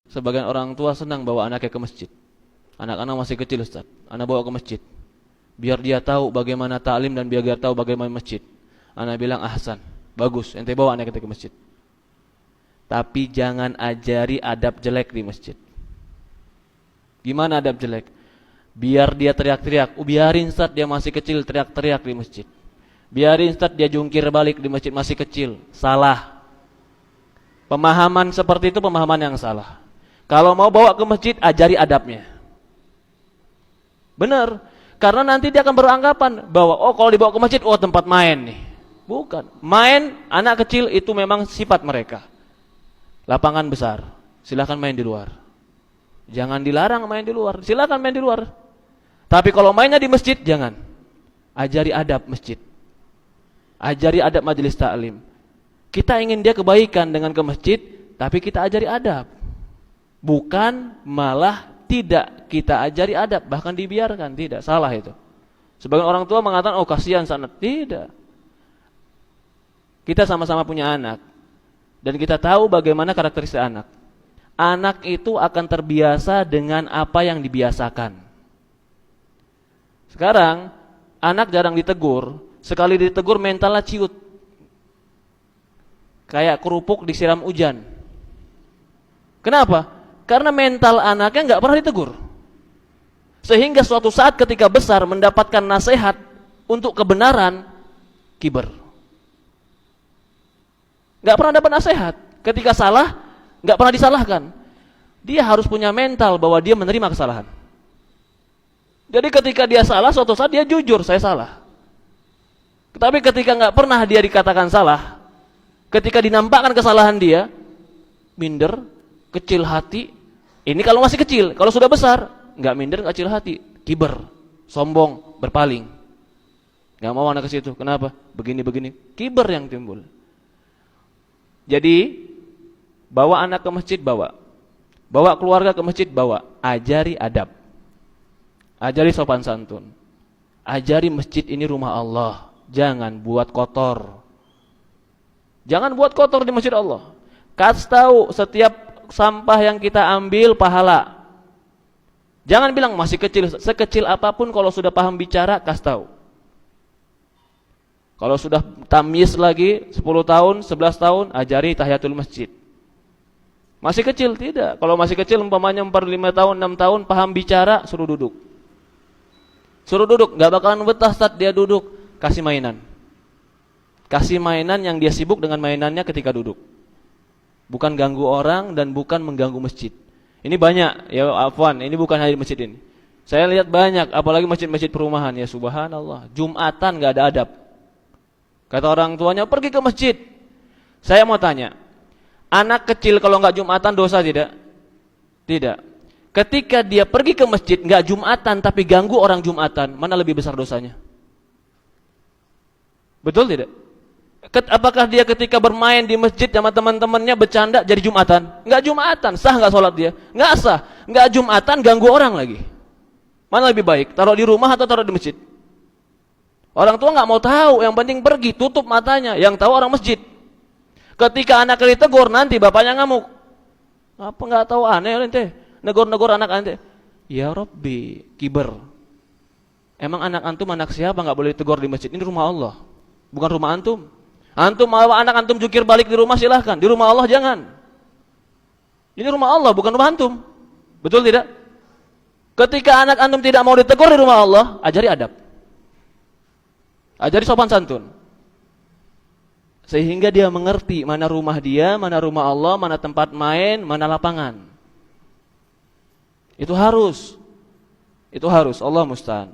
Sebagian orang tua senang bawa anaknya ke masjid. Anak-anak masih kecil, Ustaz. Anak bawa ke masjid. Biar dia tahu bagaimana ta'lim dan biar dia tahu bagaimana masjid. Anak bilang, ahsan, bagus, ente bawa anak kita ke masjid. Tapi jangan ajari adab jelek di masjid. Gimana adab jelek? Biar dia teriak-teriak. Biarin Ustaz dia masih kecil teriak-teriak di masjid. Biarin Ustaz dia jungkir balik di masjid masih kecil. Salah. Pemahaman seperti itu pemahaman yang salah. Kalau mau bawa ke masjid, ajari adabnya. Benar. Karena nanti dia akan beranggapan bahwa kalau dibawa ke masjid, tempat main nih. Bukan. Main anak kecil itu memang sifat mereka. Lapangan besar. Silakan main di luar. Jangan dilarang main di luar. Silakan main di luar. Tapi kalau mainnya di masjid, jangan. Ajari adab masjid. Ajari adab majelis ta'lim. Kita ingin dia kebaikan dengan ke masjid, tapi kita ajari adab. Bukan malah tidak kita ajari adab, bahkan dibiarkan. Tidak, salah itu. Sebagian orang tua mengatakan, kasihan sana. Tidak. Kita sama-sama punya anak. Dan kita tahu bagaimana karakteristik anak. Anak itu akan terbiasa dengan apa yang dibiasakan. Sekarang, anak jarang ditegur. Sekali ditegur mentalnya ciut. Kayak kerupuk disiram hujan. Kenapa? Karena mental anaknya nggak pernah ditegur. Sehingga suatu saat ketika besar mendapatkan nasihat untuk kebenaran, kiber. Nggak pernah dapat nasihat. Ketika salah, nggak pernah disalahkan. Dia harus punya mental bahwa dia menerima kesalahan. Jadi ketika dia salah, suatu saat dia jujur, saya salah. Tapi ketika nggak pernah dia dikatakan salah, ketika dinampakkan kesalahan dia, minder, kecil hati. Ini kalau masih kecil, kalau sudah besar, nggak minder, nggak kecil hati, kiber, sombong, berpaling. Nggak mau anak ke situ. Kenapa? Begini-begini, kiber yang timbul. Jadi bawa anak ke masjid, bawa keluarga ke masjid, bawa. Ajari adab, ajari sopan santun, ajari masjid ini rumah Allah. Jangan buat kotor. Jangan buat kotor di masjid Allah. Kasih tahu setiap sampah yang kita ambil pahala. Jangan bilang masih kecil. Sekecil apapun kalau sudah paham bicara, kasih tahu. Kalau sudah tamyiz lagi 10 tahun, 11 tahun, ajari tahiyatul masjid. Masih kecil tidak. Kalau masih kecil umpamanya 4, 5 tahun, 6 tahun paham bicara, suruh duduk. Suruh duduk, enggak bakalan betah saat dia duduk. Kasih mainan. Kasih mainan yang dia sibuk dengan mainannya ketika duduk. Bukan ganggu orang dan bukan mengganggu masjid. Ini banyak, ya afwan, ini bukan hanya di masjid ini. Saya lihat banyak, apalagi masjid-masjid perumahan, ya subhanallah. Jumatan enggak ada adab. Kata orang tuanya, pergi ke masjid. Saya mau tanya, anak kecil kalau enggak Jumatan dosa tidak? Tidak. Ketika dia pergi ke masjid enggak Jumatan tapi ganggu orang Jumatan, mana lebih besar dosanya? Betul tidak? Apakah dia ketika bermain di masjid sama teman-temannya bercanda jadi Jumatan? Enggak Jumatan, sah enggak sholat dia? Enggak sah. Enggak Jumatan, ganggu orang lagi. Mana lebih baik? Taruh di rumah atau taruh di masjid? Orang tua enggak mau tahu, yang penting pergi, tutup matanya. Yang tahu orang masjid. Ketika anaknya ditegur, nanti bapaknya ngamuk. Apa enggak tahu aneh ente? Negor-negor anak ente. Ya Rabbi, kiber. Emang anak antum anak siapa enggak boleh ditegur di masjid? Ini rumah Allah. Bukan rumah antum. Antum mau anak antum jukir balik di rumah silahkan. Di rumah Allah jangan. Ini rumah Allah bukan rumah antum. Betul tidak? Ketika anak antum tidak mau ditegur di rumah Allah, ajari adab. Ajari sopan santun. Sehingga dia mengerti mana rumah dia, mana rumah Allah, mana tempat main, mana lapangan. Itu harus. Allah musta'an.